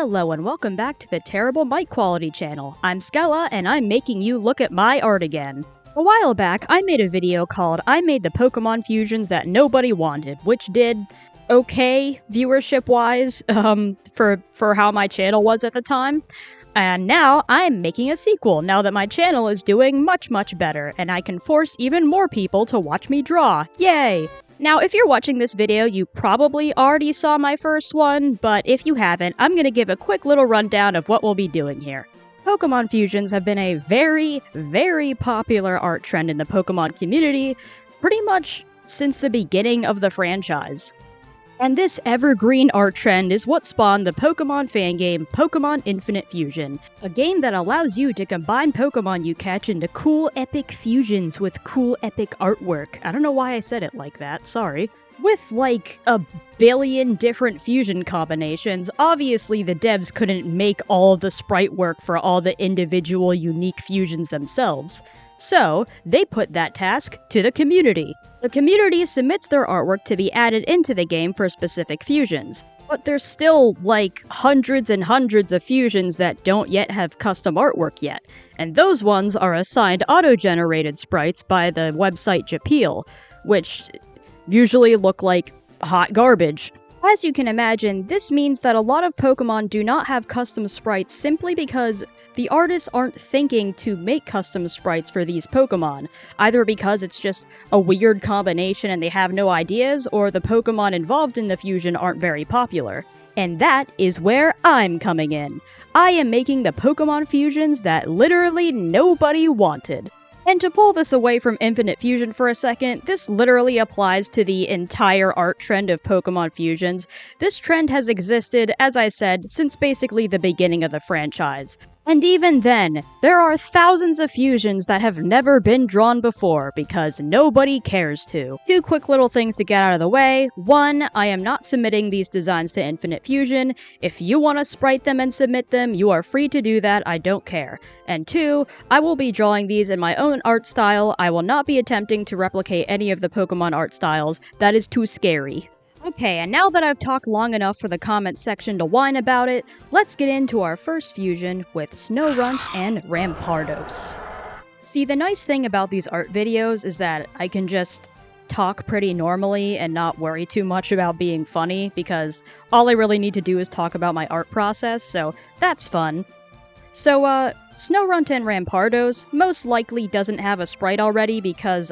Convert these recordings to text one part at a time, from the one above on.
Hello and welcome back to the Terrible Mic Quality channel. I'm Skella and I'm making you look at my art again. A while back, I made a video called I Made the Pokemon Fusions That Nobody Wanted, which did okay viewership-wise for how my channel was at the time. And now I'm making a sequel now that my channel is doing much better and I can force even more people to watch me draw. Yay! Now, if you're watching this video, you probably already saw my first one, but if you haven't, I'm gonna give a quick little rundown of what we'll be doing here. Pokemon fusions have been a very popular art trend in the Pokemon community pretty much since the beginning of the franchise. And this evergreen art trend is what spawned the Pokemon fan game Pokemon Infinite Fusion, a game that allows you to combine Pokemon you catch into cool epic fusions with cool epic artwork. I don't know why I said it like that, sorry. With like a billion different fusion combinations, obviously the devs couldn't make all of the sprite work for all the individual unique fusions themselves. So, they put that task to the community. The community submits their artwork to be added into the game for specific fusions, but there's still, like, hundreds and hundreds of fusions that don't yet have custom artwork yet, and those ones are assigned auto-generated sprites by the website Japeel, which usually look like hot garbage. As you can imagine, this means that a lot of Pokemon do not have custom sprites simply because the artists aren't thinking to make custom sprites for these Pokemon, either because it's just a weird combination and they have no ideas, or the Pokemon involved in the fusion aren't very popular. And that is where I'm coming in. I am making the Pokemon fusions that literally nobody wanted. And to pull this away from Infinite Fusion for a second, this literally applies to the entire art trend of Pokemon fusions. This trend has existed, as I said, since basically the beginning of the franchise. And even then, there are thousands of fusions that have never been drawn before, because nobody cares to. Two quick little things to get out of the way. One, I am not submitting these designs to Infinite Fusion. If you want to sprite them and submit them, you are free to do that, I don't care. And two, I will be drawing these in my own art style. I will not be attempting to replicate any of the Pokemon art styles. That is too scary. Okay, and now that I've talked long enough for the comments section to whine about it, let's get into our first fusion with Snover and Rampardos. See, the nice thing about these art videos is that I can just talk pretty normally and not worry too much about being funny, because all I really need to do is talk about my art process, so that's fun. So, Snover and Rampardos most likely doesn't have a sprite already because,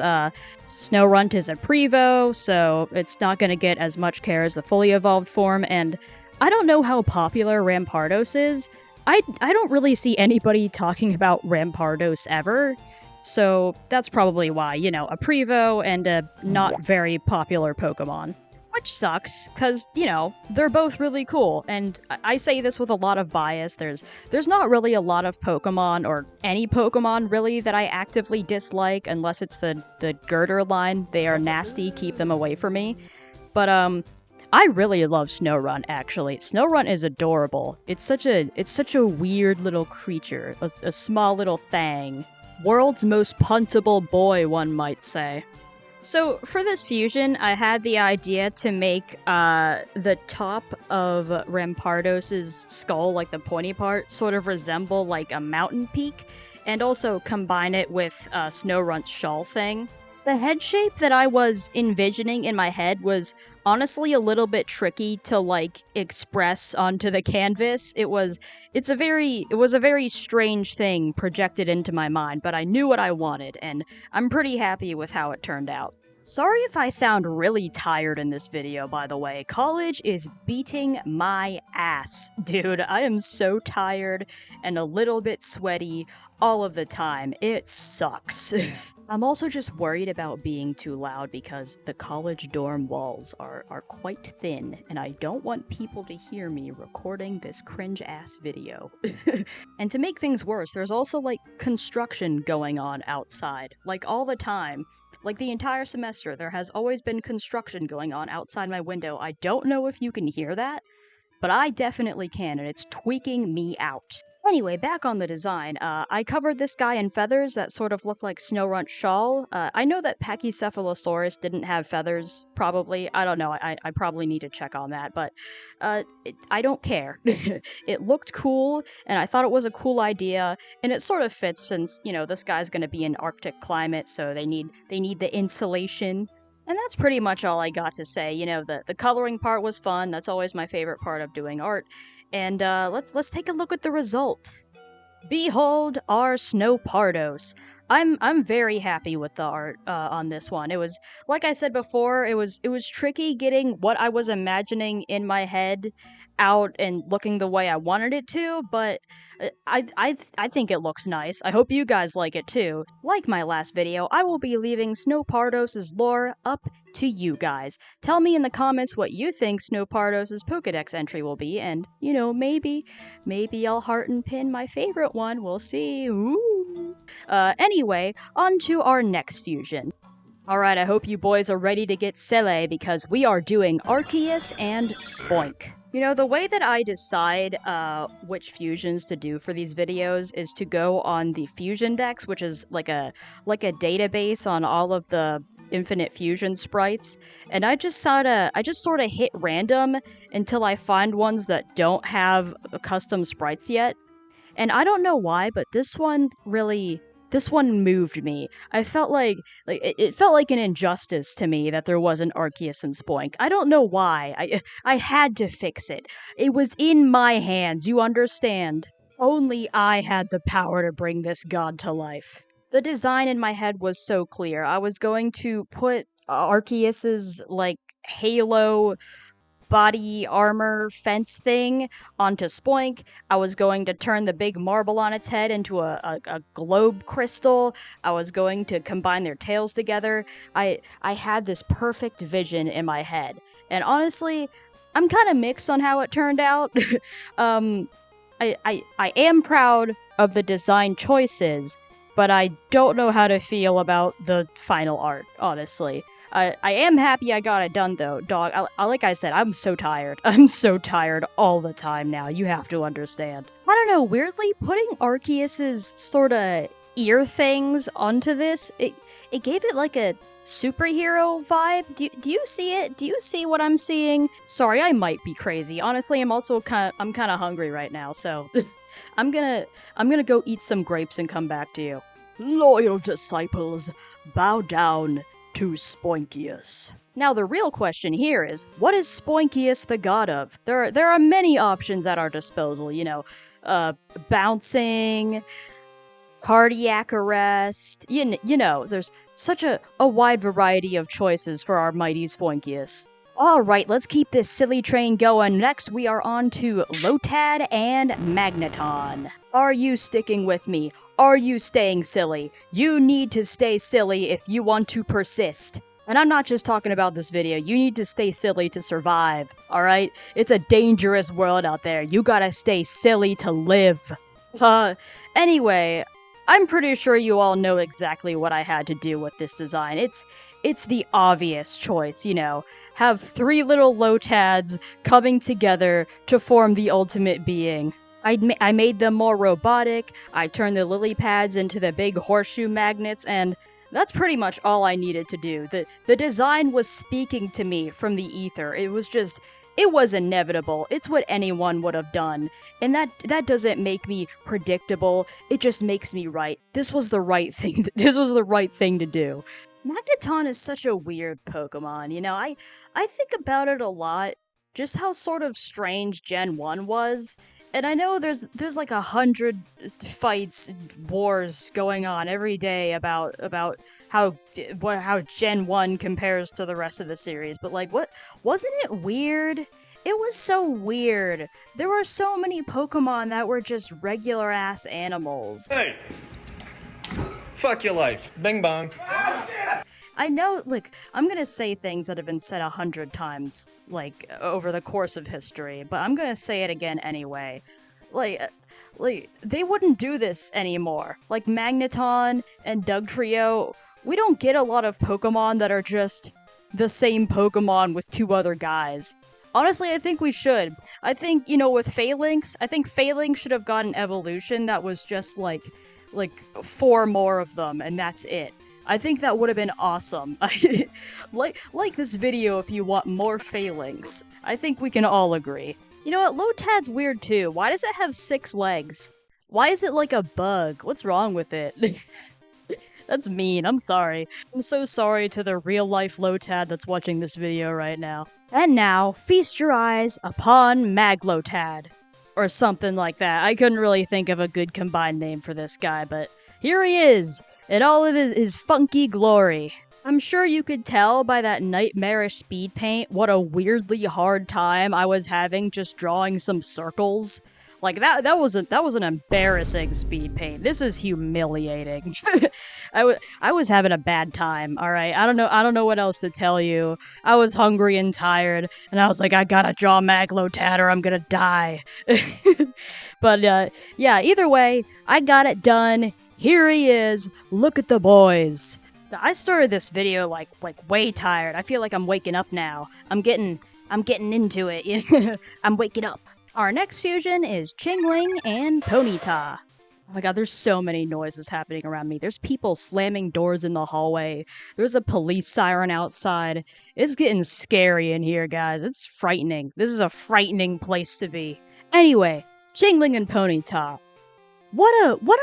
Snorunt is a Prevo, so it's not gonna get as much care as the fully evolved form, and I don't know how popular Rampardos is. I don't really see anybody talking about Rampardos ever, so that's probably why, you know, a Prevo and a not very popular Pokemon. Which sucks, because, you know, they're both really cool, and I say this with a lot of bias. There's not really a lot of Pokemon, or any Pokemon, really, that I actively dislike, unless it's the Girder line. They are nasty, keep them away from me. But, I really love Snorunt, actually. Snorunt is adorable. It's such a weird little creature, a small little thing. World's most puntable boy, one might say. So, for this fusion, I had the idea to make the top of Rampardos' skull, like the pointy part, sort of resemble like a mountain peak, and also combine it with Snorunt's shawl thing. The head shape that I was envisioning in my head was honestly a little bit tricky to like express onto the canvas. It was a very strange thing projected into my mind, but I knew what I wanted, and I'm pretty happy with how it turned out. Sorry if I sound really tired in this video, by the way. College is beating my ass. Dude, I am so tired and a little bit sweaty all of the time. It sucks. I'm also just worried about being too loud because the college dorm walls are quite thin, and I don't want people to hear me recording this cringe-ass video. And to make things worse, there's also, like, construction going on outside. Like, all the time. Like, the entire semester, there has always been construction going on outside my window. I don't know if you can hear that, but I definitely can, and it's tweaking me out. Anyway, back on the design, I covered this guy in feathers that sort of look like Snowrunt's shawl. I know that Pachycephalosaurus didn't have feathers, probably. I don't know, I probably need to check on that, but I don't care. It looked cool, and I thought it was a cool idea, and it sort of fits since, you know, this guy's gonna be in Arctic climate, so they need the insulation. And that's pretty much all I got to say. You know, the coloring part was fun. That's always my favorite part of doing art. And let's take a look at the result. Behold our Snowpardos. I'm very happy with the art on this one. It was, like I said before, it was tricky getting what I was imagining in my head out and looking the way I wanted it to, but I think it looks nice. I hope you guys like it too. Like my last video, I will be leaving Snowpardos' lore up to you guys. Tell me in the comments what you think Snowpardos' Pokedex entry will be, and, you know, maybe I'll heart and pin my favorite one. We'll see. Ooh. Anyway, on to our next fusion. Alright, I hope you boys are ready to get silly, because we are doing Arceus and Spoink. You know, the way that I decide which fusions to do for these videos is to go on the Fusion Dex, which is like a database on all of the Infinite Fusion sprites, and I just sort of hit random until I find ones that don't have custom sprites yet. And I don't know why, but this one moved me. I felt like it felt like an injustice to me that there wasn't Arceus and Spoink. I don't know why. I had to fix it. It was in my hands, you understand? Only I had the power to bring this god to life. The design in my head was so clear. I was going to put Arceus's like halo body armor fence thing onto Spoink. I was going to turn the big marble on its head into a globe crystal. I was going to combine their tails together. I had this perfect vision in my head. And honestly, I'm kind of mixed on how it turned out. I am proud of the design choices, but I don't know how to feel about the final art, honestly. I am happy I got it done, though. Dog, like I said, I'm so tired. I'm so tired all the time now. You have to understand. I don't know, weirdly, putting Arceus's sorta ear things onto this, it gave it like a superhero vibe. Do you see it? Do you see what I'm seeing? Sorry, I might be crazy. Honestly, I'm also kind of hungry right now, so I'm gonna go eat some grapes and come back to you. Loyal disciples, bow down to Spoinkius. Now the real question here is, what is Spoinkius the god of? There are many options at our disposal, you know, bouncing, cardiac arrest, you know, there's such a wide variety of choices for our mighty Spoinkius. Alright, let's keep this silly train going. Next, we are on to Lotad and Magneton. Are you sticking with me? Are you staying silly? You need to stay silly if you want to persist. And I'm not just talking about this video, you need to stay silly to survive, alright? It's a dangerous world out there, you gotta stay silly to live. Anyway, I'm pretty sure you all know exactly what I had to do with this design. It's the obvious choice, you know. Have three little Lotads coming together to form the ultimate being. I made them more robotic, I turned the lily pads into the big horseshoe magnets, and that's pretty much all I needed to do. The design was speaking to me from the ether. It was inevitable. It's what anyone would have done. And that doesn't make me predictable, it just makes me right. This was the right thing. This was the right thing to do. Magneton is such a weird Pokemon, you know, I think about it a lot, just how sort of strange Gen 1 was. And I know there's like 100 fights, wars going on every day about how Gen 1 compares to the rest of the series, but like, wasn't it weird? It was so weird. There were so many Pokemon that were just regular-ass animals. Hey! Fuck your life. Bing bong. I know, like, I'm gonna say things that have been said 100 times, like, over the course of history, but I'm gonna say it again anyway. Like, they wouldn't do this anymore. Like, Magneton and Dugtrio, we don't get a lot of Pokemon that are just the same Pokemon with two other guys. Honestly, I think we should. I think, with Phalanx, I think Phalanx should have got an evolution that was just like 4 more of them, and that's it. I think that would have been awesome. like this video if you want more Phalanx. I think we can all agree. You know what? Lotad's weird too. Why does it have 6 legs? Why is it like a bug? What's wrong with it? That's mean, I'm sorry. I'm so sorry to the real-life Lotad that's watching this video right now. And now, feast your eyes upon Maglotad. Or something like that. I couldn't really think of a good combined name for this guy, but here he is, in all of his funky glory. I'm sure you could tell by that nightmarish speed paint what a weirdly hard time I was having just drawing some circles. Like, that was an embarrassing speed paint. This is humiliating. I was having a bad time, alright? I don't know what else to tell you. I was hungry and tired, and I was like, I gotta draw Maglotad or I'm gonna die. But, yeah, either way, I got it done. Here he is. Look at the boys. I started this video, like way tired. I feel like I'm waking up now. I'm getting into it. I'm waking up. Our next fusion is Chingling and Ponyta. Oh my god, there's so many noises happening around me. There's people slamming doors in the hallway. There's a police siren outside. It's getting scary in here, guys. It's frightening. This is a frightening place to be. Anyway, Chingling and Ponyta. What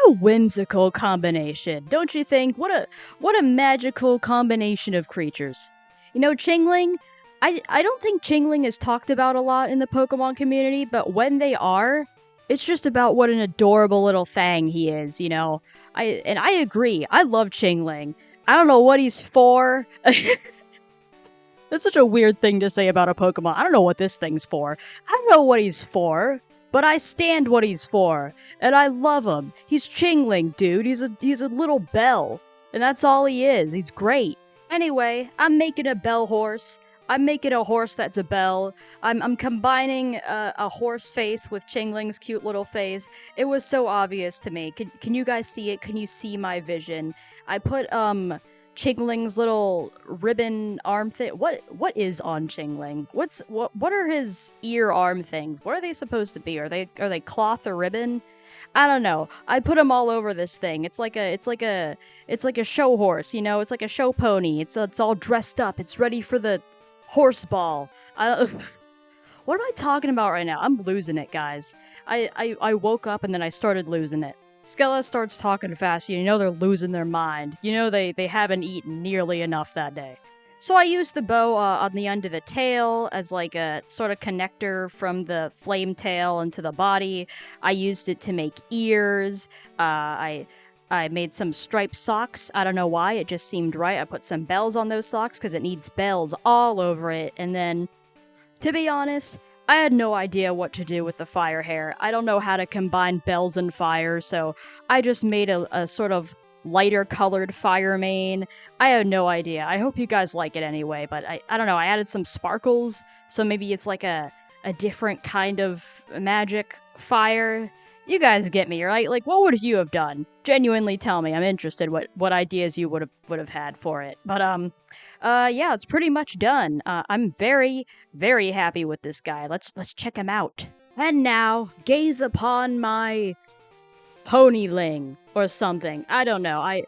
a whimsical combination, don't you think? What a magical combination of creatures. You know, Chingling, I don't think Chingling is talked about a lot in the Pokemon community, but when they are, it's just about what an adorable little thing he is, you know? I agree, I love Chingling. I don't know what he's for. That's such a weird thing to say about a Pokemon. I don't know what this thing's for. I don't know what he's for, but I stand what he's for, and I love him. He's Chingling, dude. He's a little bell, and that's all he is. He's great. Anyway, I'm making a bell horse. I'm making a horse that's a bell. I'm combining a horse face with Chingling's cute little face. It was so obvious to me. Can you guys see it? Can you see my vision? I put Chingling's little ribbon arm thing. What is on Chingling? What are his ear arm things? What are they supposed to be? Are they cloth or ribbon? I don't know. I put them all over this thing. It's like a show horse, you know? It's like a show pony. It's all dressed up. It's ready for the horse ball. What am I talking about right now? I'm losing it, guys. I woke up and then I started losing it. Skella starts talking fast, you know they're losing their mind. You know they haven't eaten nearly enough that day. So I used the bow on the end of the tail as like a sort of connector from the flame tail into the body. I used it to make ears. I made some striped socks. I don't know why, it just seemed right. I put some bells on those socks because it needs bells all over it. And then, to be honest, I had no idea what to do with the fire hair. I don't know how to combine bells and fire, so I just made a sort of lighter colored fire mane. I had no idea. I hope you guys like it anyway, but I don't know. I added some sparkles, so maybe it's like a different kind of magic fire. You guys get me, right? Like, what would you have done? Genuinely tell me. I'm interested what ideas you would have had for it. But, yeah, it's pretty much done. I'm very, very happy with this guy. Let's check him out. And now, gaze upon my Ponyling or something. I don't know.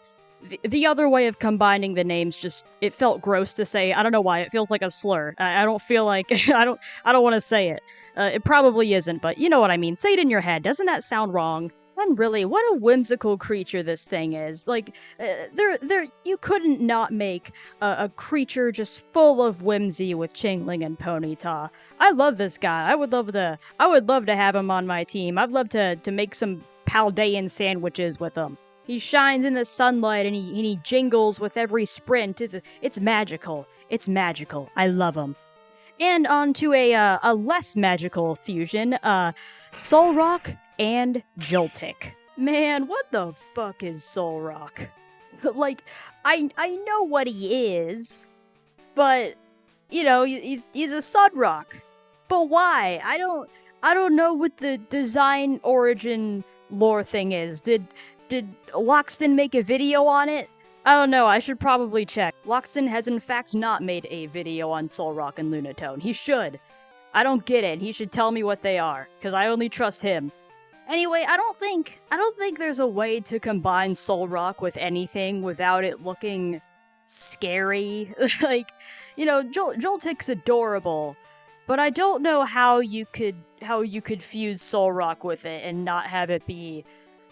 The other way of combining the names just, it felt gross to say. I don't know why. It feels like a slur. I don't feel like, I don't want to say it. It probably isn't, but you know what I mean. Say it in your head. Doesn't that sound wrong? And really, what a whimsical creature this thing is. Like, you couldn't not make a creature just full of whimsy with Chingling and Ponyta. I love this guy. I would love to have him on my team. I'd love to make some Paldean sandwiches with him. He shines in the sunlight and he jingles with every sprint. It's magical. It's magical. I love him. And on to a less magical fusion, Solrock and Joltik. Man, what the fuck is Solrock? Like, I know what he is, but you know, he's a Sudrock. But why? I don't know what the design origin lore thing is. Did Loxton make a video on it? I don't know, I should probably check. Loxton has in fact not made a video on Solrock and Lunatone. He should. I don't get it. He should tell me what they are, because I only trust him. Anyway, I don't think there's a way to combine Solrock with anything without it looking scary. Like, Joltik's adorable, but I don't know how you could fuse Solrock with it and not have it be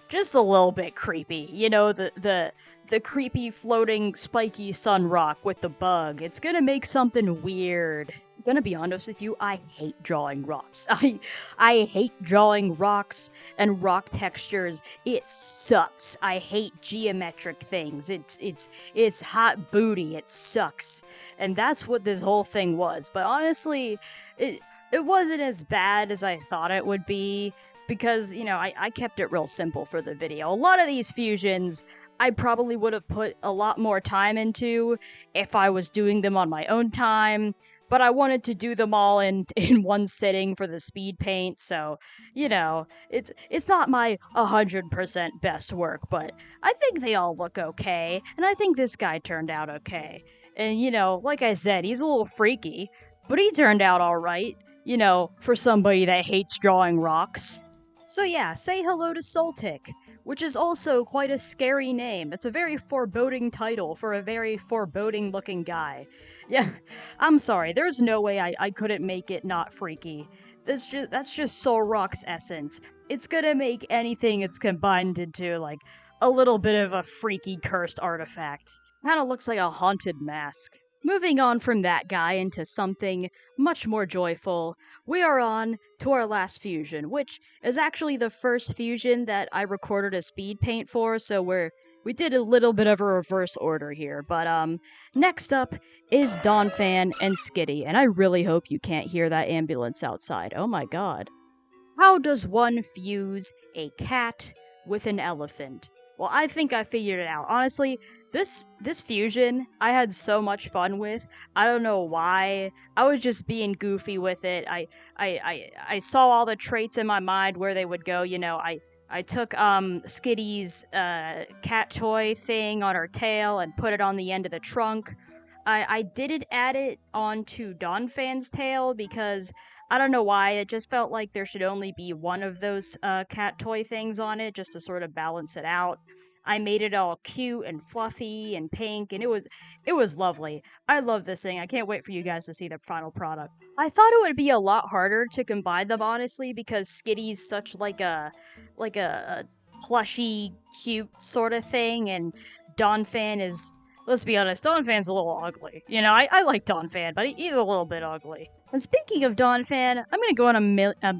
just a little bit creepy. The creepy floating spiky sun rock with the bug. It's gonna make something weird. I'm gonna be honest with you, I hate drawing rocks. I hate drawing rocks and rock textures. It sucks. I hate geometric things. It's hot booty. It sucks. And that's what this whole thing was. But honestly, it wasn't as bad as I thought it would be, because, I kept it real simple for the video. A lot of these fusions I probably would have put a lot more time into if I was doing them on my own time, but I wanted to do them all in one sitting for the speed paint, so, it's not my 100% best work, but I think they all look okay, and I think this guy turned out okay. And, like I said, he's a little freaky, but he turned out alright, for somebody that hates drawing rocks. So yeah, say hello to Joltik, which is also quite a scary name. It's a very foreboding title for a very foreboding-looking guy. Yeah, I'm sorry, there's no way I couldn't make it not freaky. That's just Solrock's essence. It's gonna make anything it's combined into, like, a little bit of a freaky cursed artifact. Kinda looks like a haunted mask. Moving on from that guy into something much more joyful, we are on to our last fusion, which is actually the first fusion that I recorded a speed paint for, so we did a little bit of a reverse order here. But next up is Donfan and Skitty, and I really hope you can't hear that ambulance outside. Oh my god. How does one fuse a cat with an elephant? Well, I think I figured it out. Honestly, this fusion I had so much fun with. I don't know why. I was just being goofy with it. I saw all the traits in my mind where they would go. I took Skitty's cat toy thing on her tail and put it on the end of the trunk. I didn't add it onto Donfan's tail because I don't know why, it just felt like there should only be one of those cat toy things on it, just to sort of balance it out. I made it all cute and fluffy and pink, and it was lovely. I love this thing. I can't wait for you guys to see the final product. I thought it would be a lot harder to combine them, honestly, because Skitty's such like a plushy, cute sort of thing, and Donphan is, let's be honest, Donphan's a little ugly. I like Donphan, but he's a little bit ugly. And speaking of Donphan, I'm gonna go on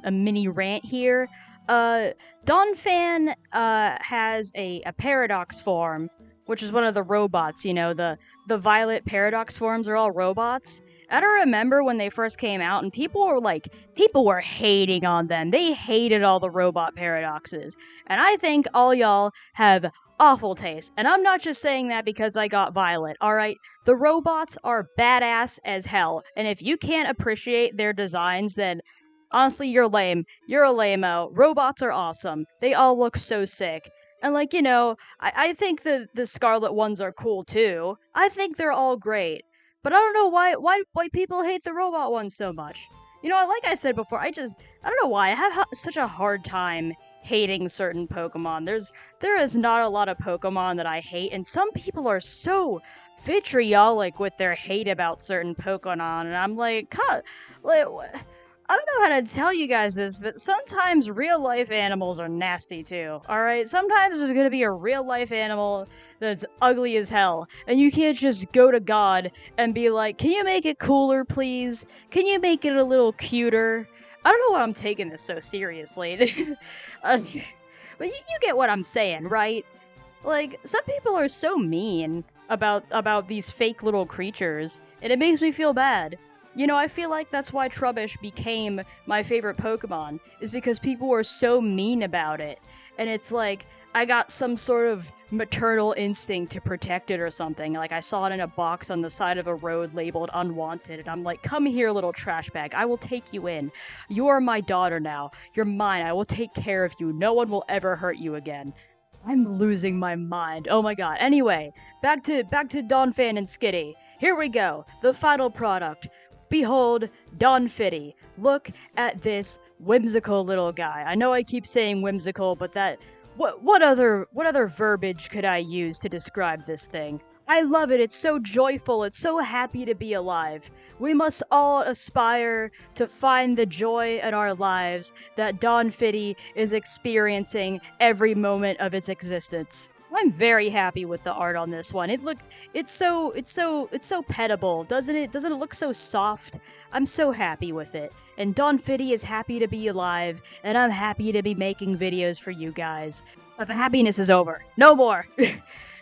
a mini rant here. Donphan has a paradox form, which is one of the robots. The violet paradox forms are all robots. I don't remember when they first came out, and people were hating on them. They hated all the robot paradoxes, and I think all y'all have awful taste. And I'm not just saying that because I got Violet, alright? The robots are badass as hell, and if you can't appreciate their designs, then honestly, you're lame. You're a lame-o. Robots are awesome. They all look so sick. And I think the Scarlet ones are cool too. I think they're all great. But I don't know why people hate the robot ones so much. Like I said before, I don't know why. I have such a hard time hating certain Pokemon. There is not a lot of Pokemon that I hate, and some people are so vitriolic with their hate about certain Pokemon, and I'm like, I don't know how to tell you guys this, but sometimes real-life animals are nasty too, alright? Sometimes there's gonna be a real-life animal that's ugly as hell, and you can't just go to God and be like, can you make it cooler, please? Can you make it a little cuter? I don't know why I'm taking this so seriously. But you get what I'm saying, right? Like, some people are so mean about these fake little creatures, and it makes me feel bad. I feel like that's why Trubbish became my favorite Pokemon, is because people were so mean about it. And it's like, I got some sort of maternal instinct to protect it or something. Like, I saw it in a box on the side of a road labeled unwanted, and I'm like, come here, little trash bag. I will take you in. You are my daughter now. You're mine. I will take care of you. No one will ever hurt you again. I'm losing my mind. Oh my god. Anyway, back to Donphan and Skitty. Here we go. The final product. behold, Donfitty. Look at this whimsical little guy. I know I keep saying whimsical, but what other verbiage could I use to describe this thing? I love it. It's so joyful. It's so happy to be alive. We must all aspire to find the joy in our lives that Donfitty is experiencing every moment of its existence. I'm very happy with the art on this one. It's so pettable, doesn't it? Doesn't it look so soft? I'm so happy with it. And Donfitty is happy to be alive, and I'm happy to be making videos for you guys. But the happiness is over. No more.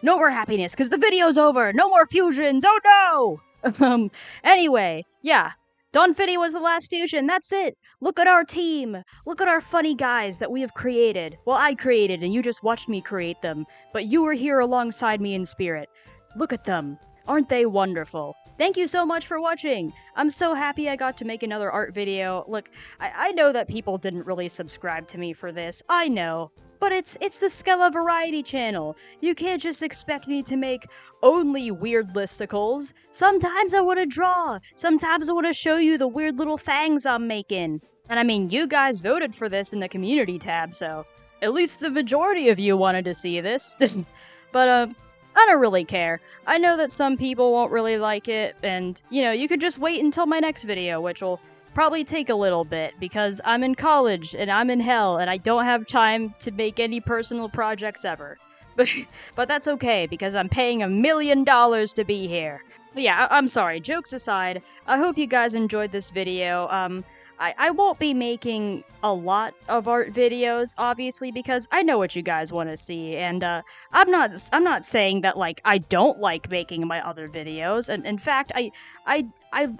No more happiness, because the video's over! No more fusions! Oh no! Anyway, yeah. Donfitty was the last fusion, that's it! Look at our team! Look at our funny guys that we have created. Well, I created, and you just watched me create them, but you were here alongside me in spirit. Look at them. Aren't they wonderful? Thank you so much for watching! I'm so happy I got to make another art video. Look, I know that people didn't really subscribe to me for this. I know. But it's the Skella Variety channel. You can't just expect me to make only weird listicles. Sometimes I want to draw. Sometimes I want to show you the weird little fangs I'm making. And I mean, you guys voted for this in the community tab, so at least the majority of you wanted to see this. But, I don't really care. I know that some people won't really like it, and, you know, you could just wait until my next video, which will probably take a little bit, because I'm in college, and I'm in hell, and I don't have time to make any personal projects ever. But that's okay, because I'm paying $1 million to be here. But yeah, I'm sorry, jokes aside, I hope you guys enjoyed this video. I won't be making a lot of art videos, obviously, because I know what you guys want to see, and I'm not saying that like I don't like making my other videos, and in fact, I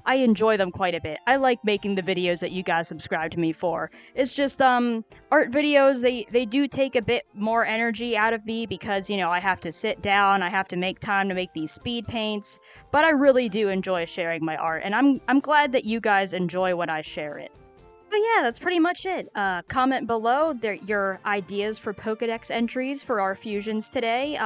enjoy them quite a bit. I like making the videos that you guys subscribe to me for. It's just art videos, they do take a bit more energy out of me because, you know, I have to sit down, I have to make time to make these speed paints, but I really do enjoy sharing my art, and I'm glad that you guys enjoy when I share it. But yeah, that's pretty much it. Comment below your ideas for Pokedex entries for our fusions today.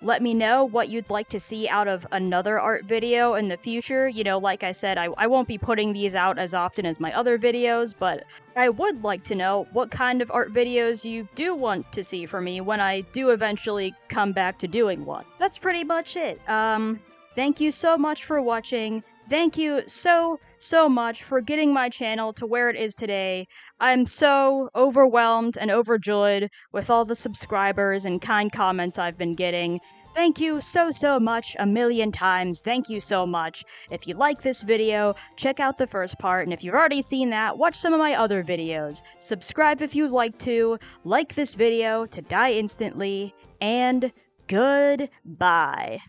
Let me know what you'd like to see out of another art video in the future. You know, like I said, I won't be putting these out as often as my other videos, but I would like to know what kind of art videos you do want to see from me when I do eventually come back to doing one. That's pretty much it. Thank you so much for watching. Thank you so much for getting my channel to where it is today. I'm so overwhelmed and overjoyed with all the subscribers and kind comments I've been getting. Thank you so much, 1,000,000 times. Thank you so much. If you like this video, check out the first part, and if you've already seen that, watch some of my other videos. Subscribe if you'd like to, like this video to die instantly, and goodbye.